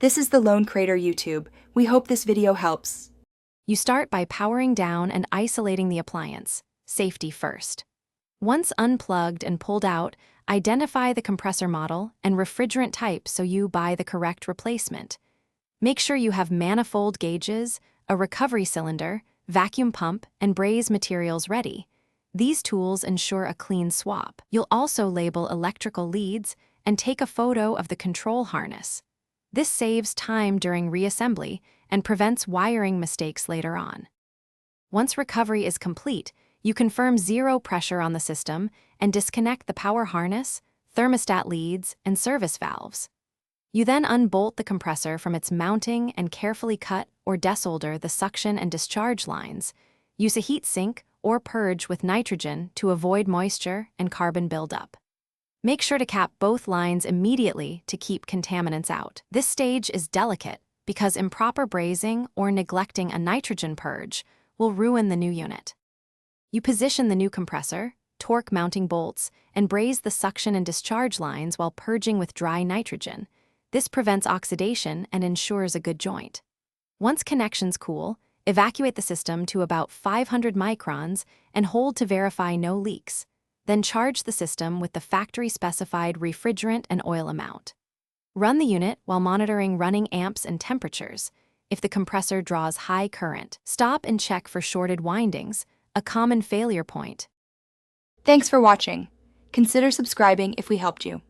This is the Lone Crater YouTube. We hope this video helps. You start by powering down and isolating the appliance, safety first. Once unplugged and pulled out, identify the compressor model and refrigerant type so you buy the correct replacement. Make sure you have manifold gauges, a recovery cylinder, vacuum pump, and braze materials ready. These tools ensure a clean swap. You'll also label electrical leads and take a photo of the control harness. This saves time during reassembly and prevents wiring mistakes later on. Once recovery is complete, you confirm zero pressure on the system and disconnect the power harness, thermostat leads, and service valves. You then unbolt the compressor from its mounting and carefully cut or desolder the suction and discharge lines. Use a heat sink or purge with nitrogen to avoid moisture and carbon buildup. Make sure to cap both lines immediately to keep contaminants out. This stage is delicate because improper brazing or neglecting a nitrogen purge will ruin the new unit. You position the new compressor, torque mounting bolts, and braze the suction and discharge lines while purging with dry nitrogen. This prevents oxidation and ensures a good joint. Once connections cool, evacuate the system to about 500 microns and hold to verify no leaks. Then charge the system with the factory-specified refrigerant and oil amount. Run the unit while monitoring running amps and temperatures. If the compressor draws high current, stop and check for shorted windings, a common failure point. Thanks for watching. Consider subscribing if we helped you.